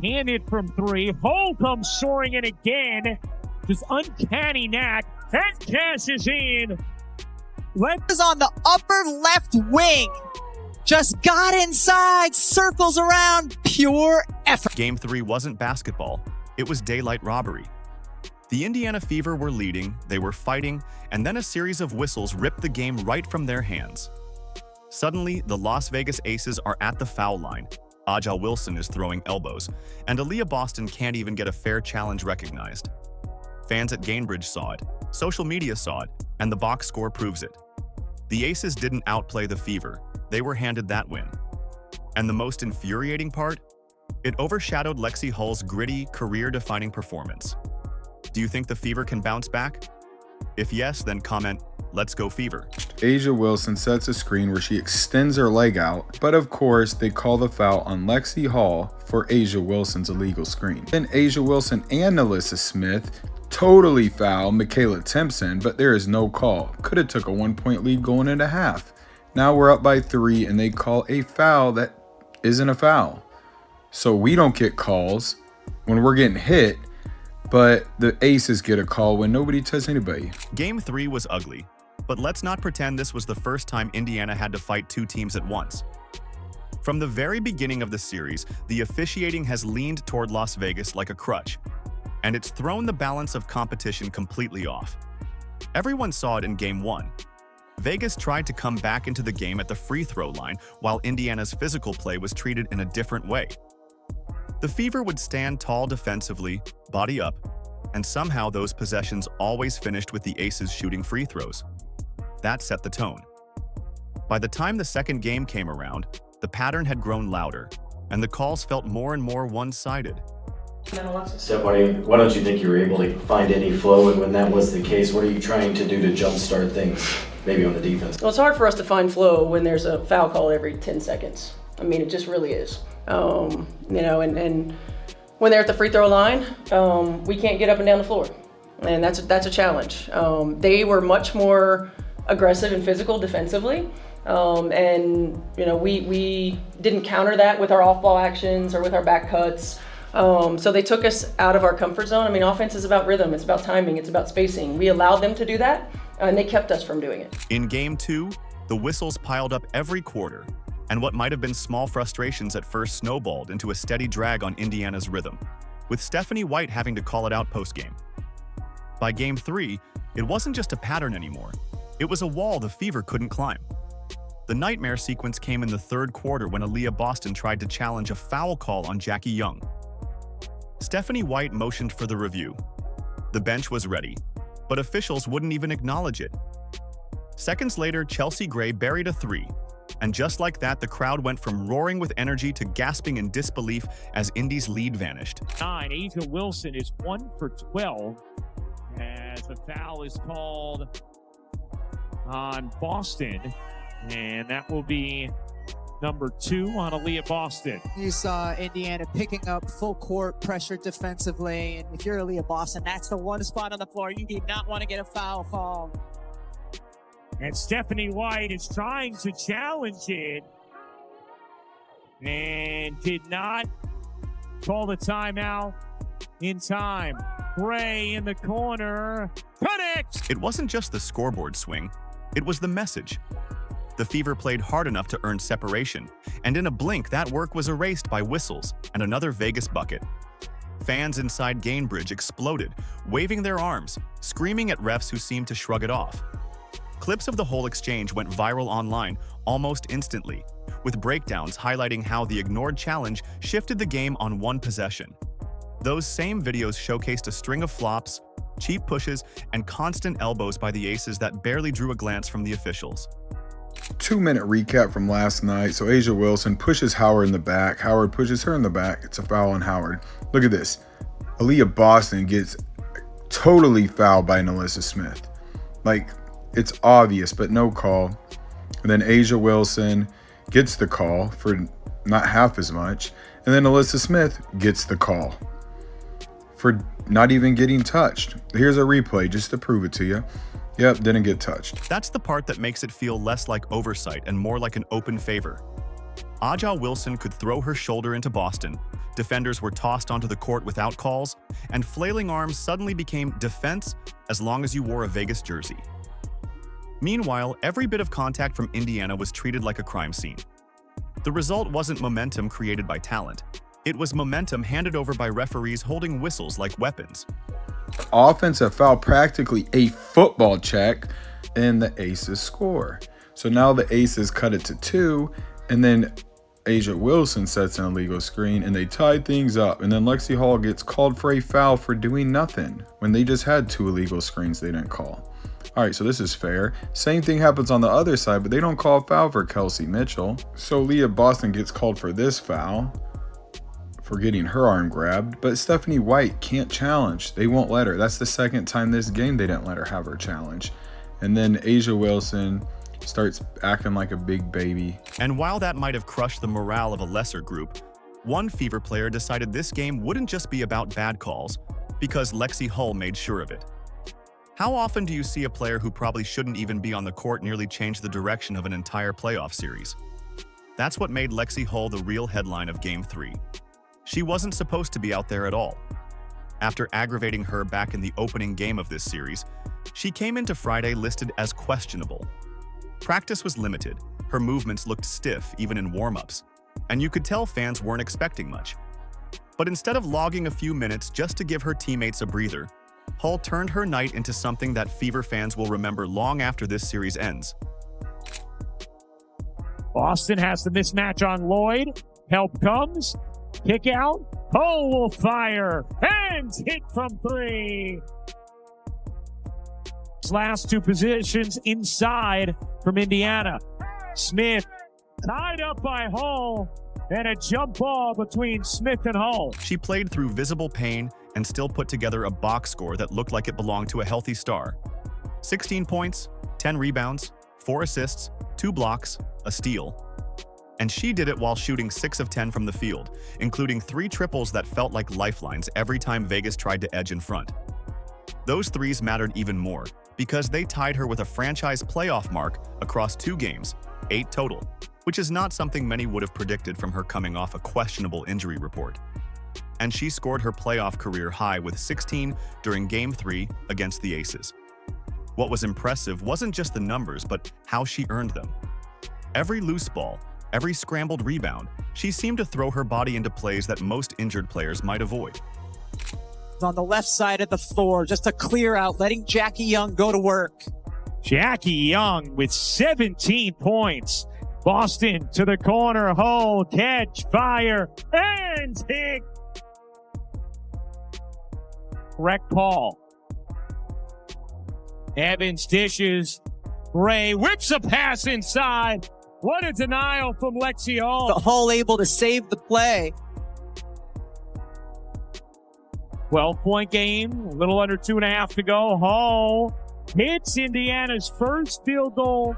Handed from three. Hull comes soaring in again. Just uncanny knack. And cashes in. Is on the upper left wing. Just got inside, circles around, pure effort. Game 3 wasn't basketball. It was daylight robbery. The Indiana Fever were leading, they were fighting, and then a series of whistles ripped the game right from their hands. Suddenly, the Las Vegas Aces are at the foul line. Aja Wilson is throwing elbows, and Aliyah Boston can't even get a fair challenge recognized. Fans at Gainbridge saw it, social media saw it, and the box score proves it. The Aces didn't outplay the Fever. They were handed that win. And the most infuriating part? It overshadowed Lexie Hull's gritty, career-defining performance. Do you think the Fever can bounce back? If yes, then comment, "Let's go Fever." A'ja Wilson sets a screen where she extends her leg out, but of course they call the foul on Lexie Hull for A'ja Wilson's illegal screen. Then A'ja Wilson and Alyssa Smith totally foul Michaela Timpson, but there is no call. Could have took a 1-point lead going into half. Now we're up by 3 and they call a foul that isn't a foul. So we don't get calls when we're getting hit, but the Aces get a call when nobody touches anybody. Game 3 was ugly, but let's not pretend this was the first time Indiana had to fight two teams at once. From the very beginning of the series, the officiating has leaned toward Las Vegas like a crutch, and it's thrown the balance of competition completely off. Everyone saw it in Game 1. Vegas tried to come back into the game at the free throw line, while Indiana's physical play was treated in a different way. The Fever would stand tall defensively, body up, and somehow those possessions always finished with the Aces shooting free throws. That set the tone. By the time the second game came around, the pattern had grown louder, and the calls felt more and more one-sided. Steph, why don't you think you were able to find any flow, and when that was the case, what are you trying to do to jumpstart things, maybe on the defense? Well, it's hard for us to find flow when there's a foul call every 10 seconds. I mean, it just really is. And when they're at the free throw line, we can't get up and down the floor, and that's a challenge. They were much more aggressive and physical defensively, we didn't counter that with our off-ball actions or with our back cuts. So they took us out of our comfort zone. I mean, offense is about rhythm, it's about timing, it's about spacing. We allowed them to do that, and they kept us from doing it. In Game 2, the whistles piled up every quarter, and what might have been small frustrations at first snowballed into a steady drag on Indiana's rhythm, with Stephanie White having to call it out post-game. By Game 3, it wasn't just a pattern anymore. It was a wall the Fever couldn't climb. The nightmare sequence came in the third quarter when Aliyah Boston tried to challenge a foul call on Jackie Young. Stephanie White motioned for the review. The bench was ready, but officials wouldn't even acknowledge it. Seconds later, Chelsea Gray buried a three, and just like that, the crowd went from roaring with energy to gasping in disbelief as Indy's lead vanished. A'ja Wilson is 1 for 12 as a foul is called on Boston, and that will be number 2 on Aliyah Boston. You saw Indiana picking up full court pressure defensively, and if you're Aliyah Boston, that's the one spot on the floor you do not want to get a foul called. And Stephanie White is trying to challenge it and did not call the timeout in time. Gray in the corner, connects! It wasn't just the scoreboard swing, it was the message. The Fever played hard enough to earn separation, and in a blink, that work was erased by whistles and another Vegas bucket. Fans inside Gainbridge exploded, waving their arms, screaming at refs who seemed to shrug it off. Clips of the whole exchange went viral online almost instantly, with breakdowns highlighting how the ignored challenge shifted the game on one possession. Those same videos showcased a string of flops, cheap pushes, and constant elbows by the Aces that barely drew a glance from the officials. 2-minute recap from last night. So A'ja Wilson pushes Howard in the back. Howard pushes her in the back. It's a foul on Howard. Look at this. Aliyah Boston gets totally fouled by Alyssa Smith. Like, it's obvious, but no call. And then A'ja Wilson gets the call for not half as much. And then Alyssa Smith gets the call for not even getting touched. Here's a replay just to prove it to you. Yep, didn't get touched. That's the part that makes it feel less like oversight and more like an open favor. Aliyah Wilson could throw her shoulder into Boston, defenders were tossed onto the court without calls, and flailing arms suddenly became defense as long as you wore a Vegas jersey. Meanwhile, every bit of contact from Indiana was treated like a crime scene. The result wasn't momentum created by talent. It was momentum handed over by referees holding whistles like weapons. Offensive foul, practically a football check, and the Aces score. So now the Aces cut it to 2, and then Aliyah Wilson sets an illegal screen, and they tied things up. And then Lexie Hull gets called for a foul for doing nothing when they just had 2 illegal screens they didn't call. All right, so this is fair. Same thing happens on the other side, but they don't call a foul for Kelsey Mitchell. So Aliyah Boston gets called for this foul for getting her arm grabbed, but Stephanie White can't challenge. They won't let her. That's the second time this game they didn't let her have her challenge. And then Aliyah Wilson starts acting like a big baby. And while that might have crushed the morale of a lesser group, one Fever player decided this game wouldn't just be about bad calls, because Lexie Hull made sure of it. How often do you see a player who probably shouldn't even be on the court nearly change the direction of an entire playoff series? That's what made Lexie Hull the real headline of Game 3. She wasn't supposed to be out there at all. After aggravating her back in the opening game of this series, she came into Friday listed as questionable. Practice was limited, her movements looked stiff even in warm-ups, and you could tell fans weren't expecting much. But instead of logging a few minutes just to give her teammates a breather, Hull turned her night into something that Fever fans will remember long after this series ends. Boston has the mismatch on Lloyd. Help comes. Kick out. Hull will fire. And hit from 3. Last 2 positions inside from Indiana. Smith tied up by Hull. And a jump ball between Smith and Hull. She played through visible pain and still put together a box score that looked like it belonged to a healthy star. 16 points, 10 rebounds, 4 assists, 2 blocks, a steal. And she did it while shooting 6 of 10 from the field, including 3 triples that felt like lifelines every time Vegas tried to edge in front. Those threes mattered even more, because they tied her with a franchise playoff mark across 2 games, 8 total, which is not something many would have predicted from her coming off a questionable injury report. And she scored her playoff career high with 16 during Game 3 against the Aces. What was impressive wasn't just the numbers, but how she earned them. Every loose ball, every scrambled rebound, she seemed to throw her body into plays that most injured players might avoid. On the left side of the floor, just a clear out, letting Jackie Young go to work. Jackie Young with 17 points. Boston to the corner. Hull, catch, fire, and hit. Correct call. Evans dishes. Ray whips a pass inside. What a denial from Lexie Hull. The Hull able to save the play. 12-point game, a little under 2.5 to go. Hull hits Indiana's first field goal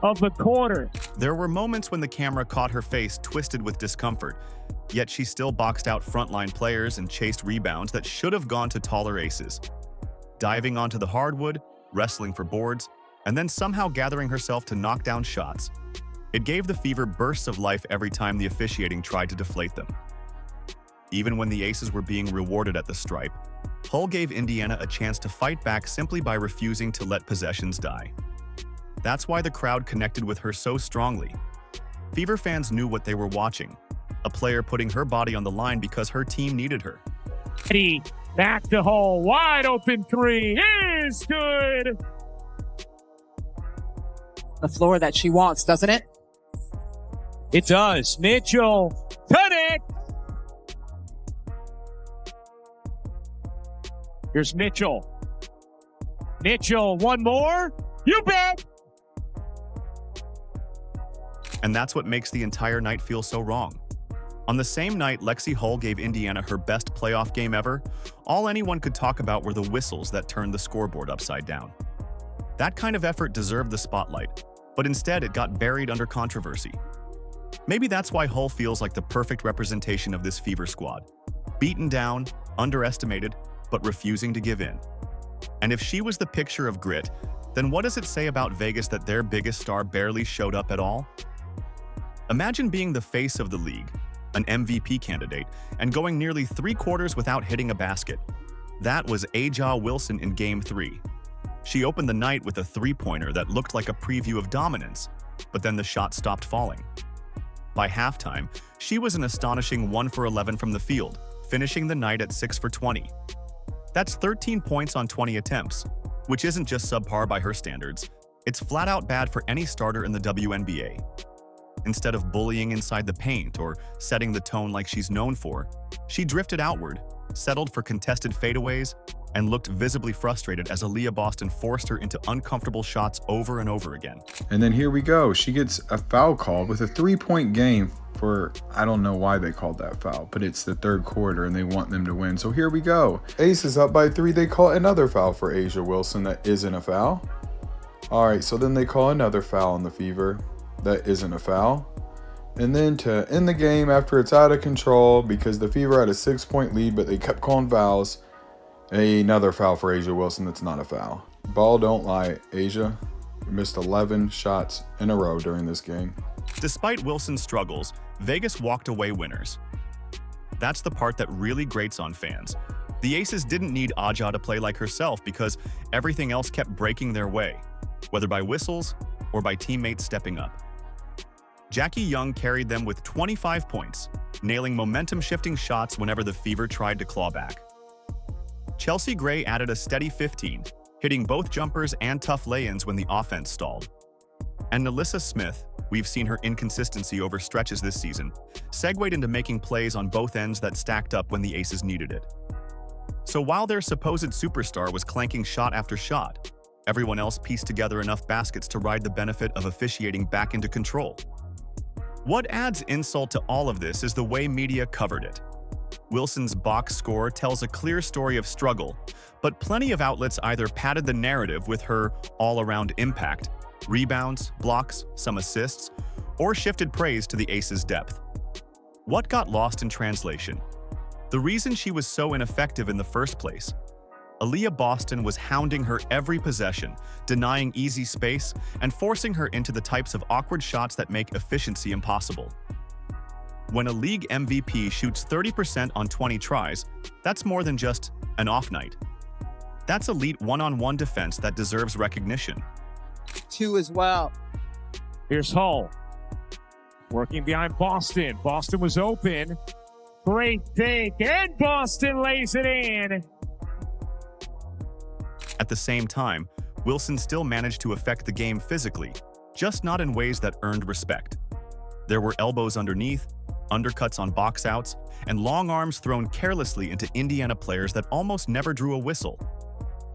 of the quarter. There were moments when the camera caught her face twisted with discomfort, yet she still boxed out frontline players and chased rebounds that should have gone to taller aces. Diving onto the hardwood, wrestling for boards, and then somehow gathering herself to knock down shots. It gave the Fever bursts of life every time the officiating tried to deflate them. Even when the Aces were being rewarded at the stripe, Hull gave Indiana a chance to fight back simply by refusing to let possessions die. That's why the crowd connected with her so strongly. Fever fans knew what they were watching, a player putting her body on the line because her team needed her. Back to Hull, wide open 3 is good. The floor that she wants, doesn't it? It does. Mitchell, connect. Here's Mitchell. Mitchell, one more. You bet. And that's what makes the entire night feel so wrong. On the same night Lexie Hull gave Indiana her best playoff game ever, all anyone could talk about were the whistles that turned the scoreboard upside down. That kind of effort deserved the spotlight, but instead it got buried under controversy. Maybe that's why Hull feels like the perfect representation of this Fever squad. Beaten down, underestimated, but refusing to give in. And if she was the picture of grit, then what does it say about Vegas that their biggest star barely showed up at all? Imagine being the face of the league, an MVP candidate, and going nearly 3 quarters without hitting a basket. That was Aliyah Wilson in Game 3. She opened the night with a three-pointer that looked like a preview of dominance, but then the shot stopped falling. By halftime, she was an astonishing 1 for 11 from the field, finishing the night at 6 for 20. That's 13 points on 20 attempts, which isn't just subpar by her standards, it's flat out bad for any starter in the WNBA. Instead of bullying inside the paint or setting the tone like she's known for, she drifted outward, settled for contested fadeaways, and looked visibly frustrated as Aliyah Boston forced her into uncomfortable shots over and over again. And then here we go. She gets a foul called with a 3-point game for, I don't know why they called that foul, but it's the 3rd quarter and they want them to win. So here we go. Ace is up by 3. They call another foul for Aliyah Wilson that isn't a foul. All right, so then they call another foul on the Fever. That isn't a foul. And then to end the game after it's out of control because the Fever had a 6-point lead, but they kept calling fouls. Another foul for Aliyah Wilson that's not a foul. Ball don't lie, Asia. You missed 11 shots in a row during this game. Despite Wilson's struggles, Vegas walked away winners. That's the part that really grates on fans. The Aces didn't need Aliyah to play like herself because everything else kept breaking their way, whether by whistles or by teammates stepping up. Jackie Young carried them with 25 points, nailing momentum-shifting shots whenever the Fever tried to claw back. Chelsea Gray added a steady 15, hitting both jumpers and tough lay-ins when the offense stalled. And Nalissa Smith, we've seen her inconsistency over stretches this season, segued into making plays on both ends that stacked up when the Aces needed it. So while their supposed superstar was clanking shot after shot, everyone else pieced together enough baskets to ride the benefit of officiating back into control. What adds insult to all of this is the way media covered it. Wilson's box score tells a clear story of struggle, but plenty of outlets either padded the narrative with her all-around impact, rebounds, blocks, some assists, or shifted praise to the Aces' depth. What got lost in translation? The reason she was so ineffective in the first place. Aliyah Boston was hounding her every possession, denying easy space, and forcing her into the types of awkward shots that make efficiency impossible. When a league MVP shoots 30% on 20 tries, that's more than just an off night. That's elite one-on-one defense that deserves recognition. 2 as well. Here's Hull. Working behind Boston. Boston was open. Great fake, and Boston lays it in. At the same time, Wilson still managed to affect the game physically, just not in ways that earned respect. There were elbows underneath, undercuts on box outs, and long arms thrown carelessly into Indiana players that almost never drew a whistle.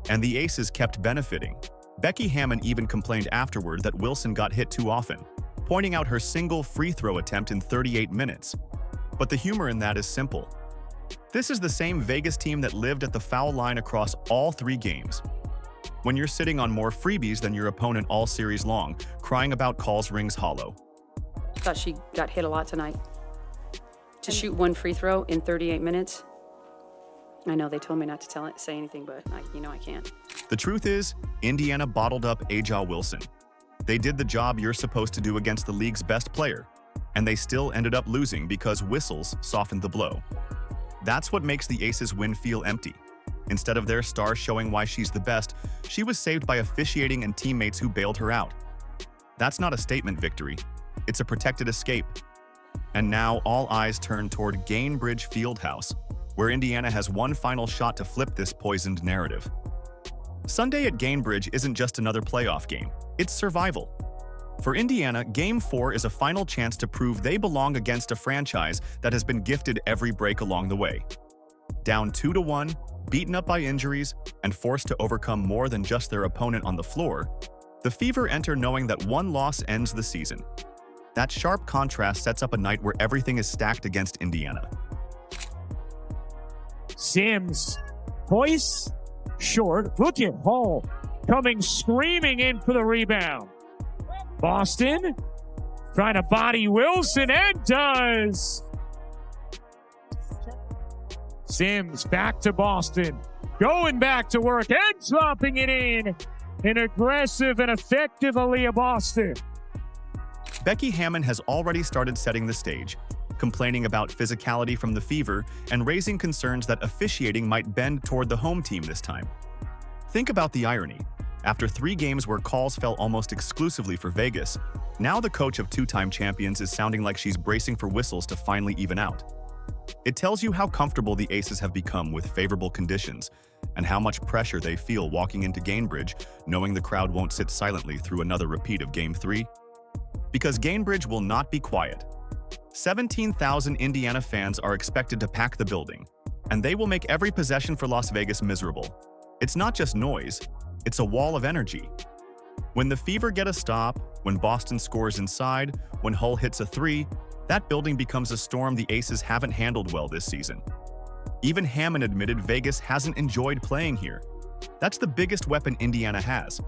And the Aces kept benefiting. Becky Hammon even complained afterward that Wilson got hit too often, pointing out her single free throw attempt in 38 minutes. But the humor in that is simple. This is the same Vegas team that lived at the foul line across all 3 games. When you're sitting on more freebies than your opponent all series long, crying about calls rings hollow. I thought she got hit a lot tonight. To shoot 1 free throw in 38 minutes. I know they told me not to say anything, but I can't. The truth is, Indiana bottled up Aliyah Wilson. They did the job you're supposed to do against the league's best player, and they still ended up losing because whistles softened the blow. That's what makes the Aces win feel empty. Instead of their star showing why she's the best, she was saved by officiating and teammates who bailed her out. That's not a statement victory. It's a protected escape. And now all eyes turn toward Gainbridge Fieldhouse, where Indiana has one final shot to flip this poisoned narrative. Sunday at Gainbridge isn't just another playoff game, it's survival. For Indiana, Game 4 is a final chance to prove they belong against a franchise that has been gifted every break along the way. Down 2-1, beaten up by injuries, and forced to overcome more than just their opponent on the floor, the Fever enter knowing that one loss ends the season. That sharp contrast sets up a night where everything is stacked against Indiana. Sims, voice short. Look at Hull coming screaming in for the rebound. Boston trying to body Wilson and does. Sims back to Boston, going back to work and dropping it in. An aggressive and effective Aliyah Boston. Becky Hammon has already started setting the stage, complaining about physicality from the Fever and raising concerns that officiating might bend toward the home team this time. Think about the irony. After 3 games where calls fell almost exclusively for Vegas, now the coach of 2-time champions is sounding like she's bracing for whistles to finally even out. It tells you how comfortable the Aces have become with favorable conditions and how much pressure they feel walking into Gainbridge, knowing the crowd won't sit silently through another repeat of Game 3. Because Gainbridge will not be quiet. 17,000 Indiana fans are expected to pack the building, and they will make every possession for Las Vegas miserable. It's not just noise, it's a wall of energy. When the Fever get a stop, when Boston scores inside, when Hull hits a 3, that building becomes a storm the Aces haven't handled well this season. Even Hammon admitted Vegas hasn't enjoyed playing here. That's the biggest weapon Indiana has.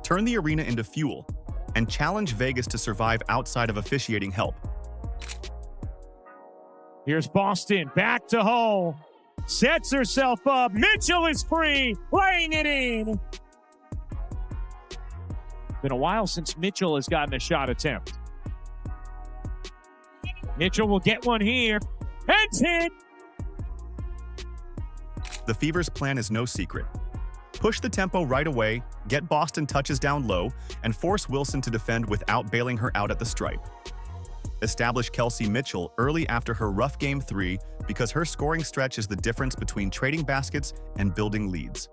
Turn the arena into fuel, and challenge Vegas to survive outside of officiating help. Here's Boston, back to Hull. Sets herself up. Mitchell is free, laying it in. Been a while since Mitchell has gotten a shot attempt. Mitchell will get one here. It's hit. The Fever's plan is no secret. Push the tempo right away, get Boston touches down low, and force Wilson to defend without bailing her out at the stripe. Establish Kelsey Mitchell early after her rough Game 3 because her scoring stretch is the difference between trading baskets and building leads.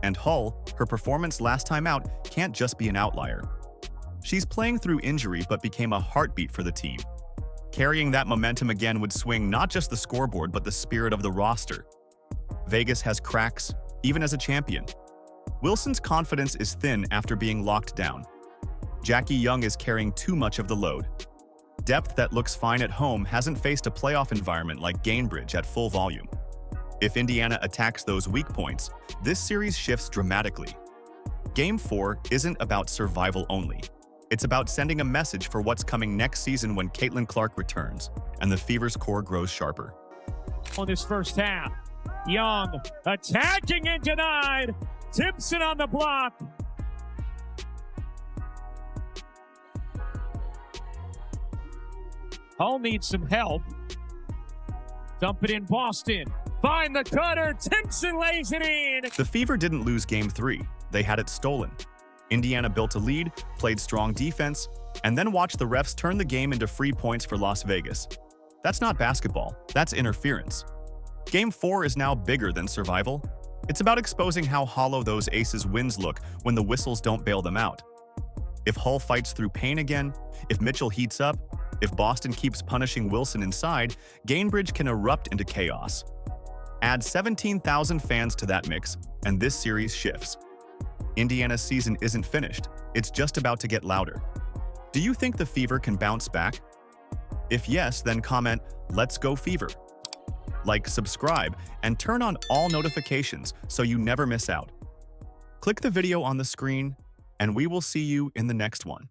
And Hull, her performance last time out, can't just be an outlier. She's playing through injury but became a heartbeat for the team. Carrying that momentum again would swing not just the scoreboard but the spirit of the roster. Vegas has cracks, even as a champion. Wilson's confidence is thin after being locked down. Jackie Young is carrying too much of the load. Depth that looks fine at home hasn't faced a playoff environment like Gainbridge at full volume. If Indiana attacks those weak points, this series shifts dramatically. Game 4 isn't about survival only. It's about sending a message for what's coming next season when Caitlin Clark returns, and the Fever's core grows sharper. On this first half, Young attacking and denied. Timpson on the block. Hull needs some help. Dump it in Boston. Find the cutter. Timpson lays it in. The Fever didn't lose Game 3. They had it stolen. Indiana built a lead, played strong defense, and then watched the refs turn the game into free points for Las Vegas. That's not basketball. That's interference. Game 4 is now bigger than survival. It's about exposing how hollow those Aces' wins look when the whistles don't bail them out. If Hull fights through pain again, if Mitchell heats up, if Boston keeps punishing Wilson inside, Gainbridge can erupt into chaos. Add 17,000 fans to that mix, and this series shifts. Indiana's season isn't finished. It's just about to get louder. Do you think the Fever can bounce back? If yes, then comment, "Let's go Fever." Like, subscribe, and turn on all notifications so you never miss out. Click the video on the screen, and we will see you in the next one.